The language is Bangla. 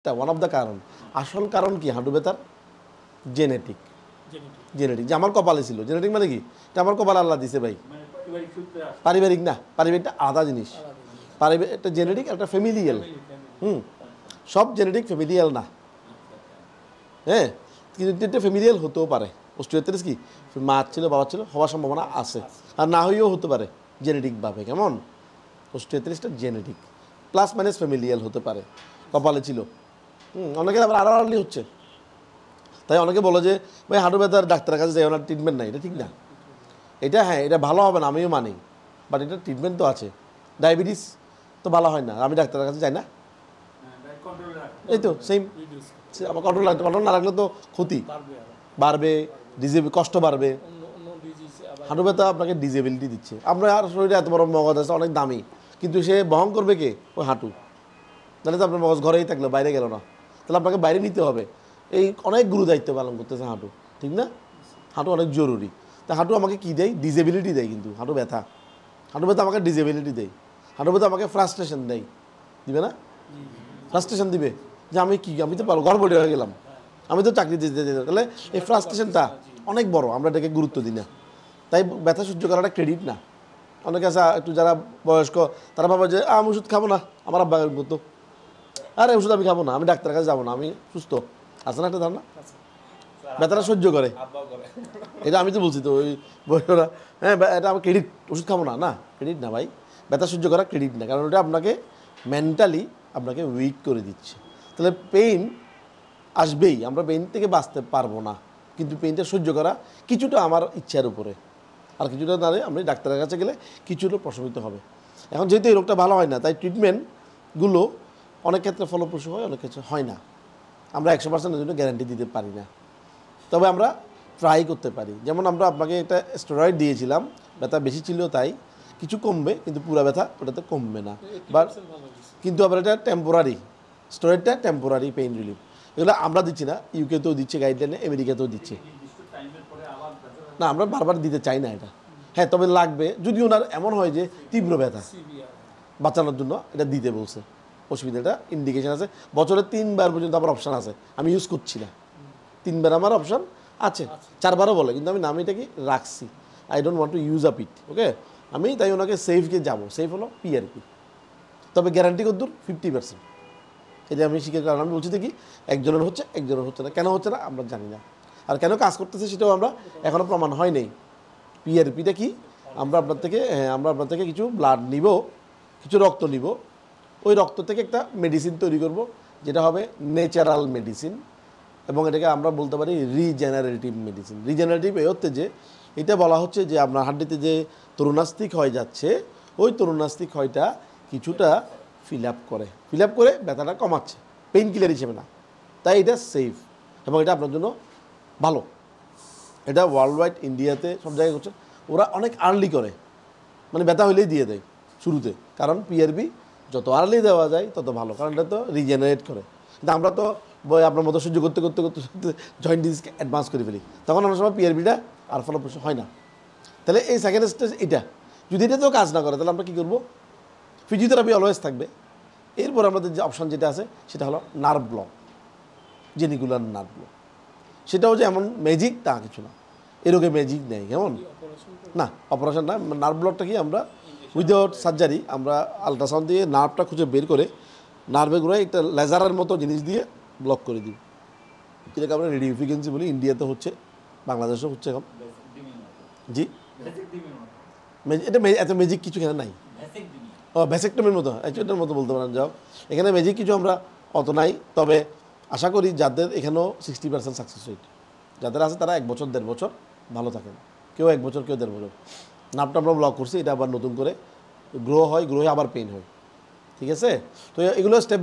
এটা ওয়ান অফ দ্য কারণ। আসল কারণ কি হাঁটু ব্যথার? জেনেটিক। জেনেটিক যে আমার কপালে ছিল। জেনেটিক মানে কি? এটা আমার কপালে আল্লাহ দিছে ভাই। পারিবারিক না, পারিবারিকটা আলাদা জিনিস। পারিবারিক একটা জেনেটিক, একটা ফ্যামিলিয়াল। সব জেনেটিক ফ্যামিলিয়াল না। হ্যাঁ, কিন্তু এটা ফ্যামিলিয়াল হতেও পারে। অস্ট্রিওআর্থ্রাইটিস কি মা ছিল, বাবা ছিল, হওয়ার সম্ভাবনা আছে। আর না হয়েও হতে পারে জেনেটিকভাবে। কেমন? অস্ট্রিওআর্থ্রাইটিসটা জেনেটিক প্লাস মাইনাস ফ্যামিলিয়াল হতে পারে, কপালে ছিল। অনেকের আবার আড়াআড়ি হচ্ছে। তাই অনেকে বলে যে ভাই হাঁটু ব্যথার ডাক্তারের কাছে যাই, ওনার ট্রিটমেন্ট নাই। এটা ঠিক না। এটা হ্যাঁ, এটা ভালো হবে না, আমিও মানি, বাট এটা ট্রিটমেন্ট তো আছে। ডায়াবেটিস তো ভালো হয় না, আমি ডাক্তারের কাছে যাই না। এই তো সেম। আমার কন্ট্রোল না রাখলে তো ক্ষতি বাড়বে, কষ্ট বাড়বে। হাঁটু ব্যথা আপনাকে ডিজেবিলিটি দিচ্ছে। আপনার শরীরে এত বড় মগজ আছে, অনেক দামি, কিন্তু সে বহন করবে কে? ওই হাঁটু। তাহলে তো আপনার মগজ ঘরেই থাকলো, বাইরে গেল না। তাহলে আপনাকে বাইরে নিতে হবে। এই অনেক গুরু দায়িত্ব পালন করতেছে হাঁটু, ঠিক না? হাঁটু অনেক জরুরি। তা হাঁটু আমাকে কী দেয়? ডিজেবিলিটি দেয়। কিন্তু হাঁটু ব্যথা আমাকে ডিজেবিলিটি দেয়। হাঁটু ব্যথা আমাকে ফ্রাস্ট্রেশন দেয়। দিবে না? ফ্রাস্ট্রেশন দিবে যে আমি তো পারো গড়বড়ি হয়ে গেলাম, আমি তো চাকরি দিতে। তাহলে এই ফ্রাস্ট্রেশনটা অনেক বড়, আমরা এটাকে গুরুত্ব দিই না। তাই ব্যথা সহ্য করাটা ক্রেডিট না। অনেকে আছে একটু যারা বয়স্ক, তারা ভাবে যে আমি ওষুধ খাবো না, আমার আব্বা মতো, আরে ওষুধ আমি খাবো না, আমি ডাক্তারের কাছে যাবো না, আমি সুস্থ। আছে না একটা ধারণা? ব্যথাটা সহ্য করে। এটা আমি তো বলছি তো, ওই বয়সরা, হ্যাঁ এটা আমার ক্রেডিট, ওষুধ খাবো না। না, ক্রেডিট না ভাই। ব্যথা সহ্য করা ক্রেডিট না, কারণ ওটা আপনাকে মেন্টালি আপনাকে উইক করে দিচ্ছে। তাহলে পেইন আসবেই, আমরা পেইন থেকে বাঁচতে পারবো না, কিন্তু পেইনটা সহ্য করা কিছুটা আমার ইচ্ছার উপরে, আর কিছুটা না। আমরা ডাক্তারের কাছে গেলে কিছুটা প্রশমিত হবে। এখন যেহেতু এই রোগটা ভালো হয় না, তাই ট্রিটমেন্টগুলো অনেক ক্ষেত্রে ফলপ্রসূ হয়, অনেক ক্ষেত্রে হয় না। আমরা 100% জন্য গ্যারান্টি দিতে পারি না, তবে আমরা ট্রাই করতে পারি। যেমন আমরা আপনাকে একটা স্টেরয়েড দিয়েছিলাম, ব্যথা বেশি ছিল তাই কিছু কমবে, কিন্তু পুরো ব্যথা ওটাতে কমবে না। বাট কিন্তু আবার এটা টেম্পোরারি, স্টেরয়েডটা টেম্পোরারি পেইন রিলিফ। এগুলো আমরা দিচ্ছি না, ইউকেতেও দিচ্ছে গাইডলাইনে, আমেরিকাতেও দিচ্ছে না। আমরা বারবার দিতে চাই না এটা। হ্যাঁ, তবে লাগবে যদি ওনার এমন হয় যে তীব্র ব্যথা, বাঁচানোর জন্য এটা দিতে বলছে। অসুবিধাটা ইন্ডিকেশন আছে, বছরে 3 বার পর্যন্ত আমার অপশান আছে। আমি ইউজ করছি না, 3 বার আমার অপশান আছে। 4 বারও বলে, কিন্তু আমি এটাকে রাখছি। I don't want to use up it. Okay, আমি তাই ওনাকে সেফকে যাবো। সেফ হলো পিআরপি, তবে গ্যারান্টি কদ্দূর? 50%। এটা আমি শিখে, কারণ আমি বলছি দেখি একজনের হচ্ছে, একজনের হচ্ছে না। কেন হচ্ছে না আমরা জানি না, আর কেন কাজ করতেছে সেটাও আমরা এখনও প্রমাণ হয় নেই। পিআরপিটা কি? আমরা আপনার থেকে কিছু ব্লাড নিব, কিছু রক্ত নিব, ওই রক্ত থেকে একটা মেডিসিন তৈরি করব, যেটা হবে ন্যাচারাল মেডিসিন, এবং এটাকে আমরা বলতে পারি রিজেনারেটিভ মেডিসিন। রিজেনারেটিভ এই হচ্ছে যে এটা বলা হচ্ছে যে আপনার হাড্ডিতে যে তরুণাস্থি ক্ষয় যাচ্ছে, ওই তরুণাস্থি ক্ষয়টা কিছুটা ফিল আপ করে ব্যথাটা কমাচ্ছে, পেইন কিলার হিসেবে না। তাই এটা সেফ এবং এটা আপনার জন্য ভালো। এটা ওয়ার্ল্ড ওয়াইড, ইন্ডিয়াতে সব জায়গায় করছে। ওরা অনেক আর্লি করে, মানে ব্যথা হলেই দিয়ে দেয় শুরুতে, কারণ পিআরবি যত আর্লি দেওয়া যায় তত ভালো, কারণ এটা তো রিজেনারেট করে। কিন্তু আমরা তো আপনার মতো সহ্য করতে জয়েন্ট ডিজিজকে অ্যাডভান্স করে ফেলি, তখন অনেক সময় পিআরবিটা আর ফলপ্রসূ হয় না। তাহলে এই সেকেন্ড স্টেজ এটা, যদি এটা তো কাজ না করে, তাহলে আমরা কী করবো? ফিজিওথেরাপি অলওয়েজ থাকবে। এরপর আমাদের যে অপশান যেটা আছে সেটা হলো নার্ভ ব্লক, জেনিকুলার নার্ভ ব্লক। সেটাও যে এমন ম্যাজিক তা কিছু না, এ রোগে ম্যাজিক নেই। কেমন না, অপারেশন না। নার্ভ ব্লকটা কি, আমরা উইদাউট সার্জারি আমরা আলট্রাসাউন্ড দিয়ে নার্ভটা খুঁজে বের করে নার্ভের গোড়ায় একটা লেজারের মতো জিনিস দিয়ে ব্লক করে দিই, যেটাকে আমরা রেডিও ফ্রিকোয়েন্সি বলি। ইন্ডিয়াতে হচ্ছে, বাংলাদেশেও হচ্ছে এখন। জি, এটা এত ম্যাজিক কিছু এখানে নাই। ও ভ্যাসেক্টমির মতো, এটার মতো বলতে পারেন। যাও, এখানে ম্যাজিক কিছু আমরা অত নাই, তবে আশা করি যাদের এখানেও 60% সাকসেস রেট যাদের আছে, তারা 1 বছর 1.5 বছর ভালো থাকেন। কেউ 1 বছর, কেউ 1.5 বছর। নার্ভটা আমরা ব্লক করছি, এটা আবার নতুন করে গ্রো হয় আবার পেইন হয়। ঠিক আছে, তো এগুলো স্টেপ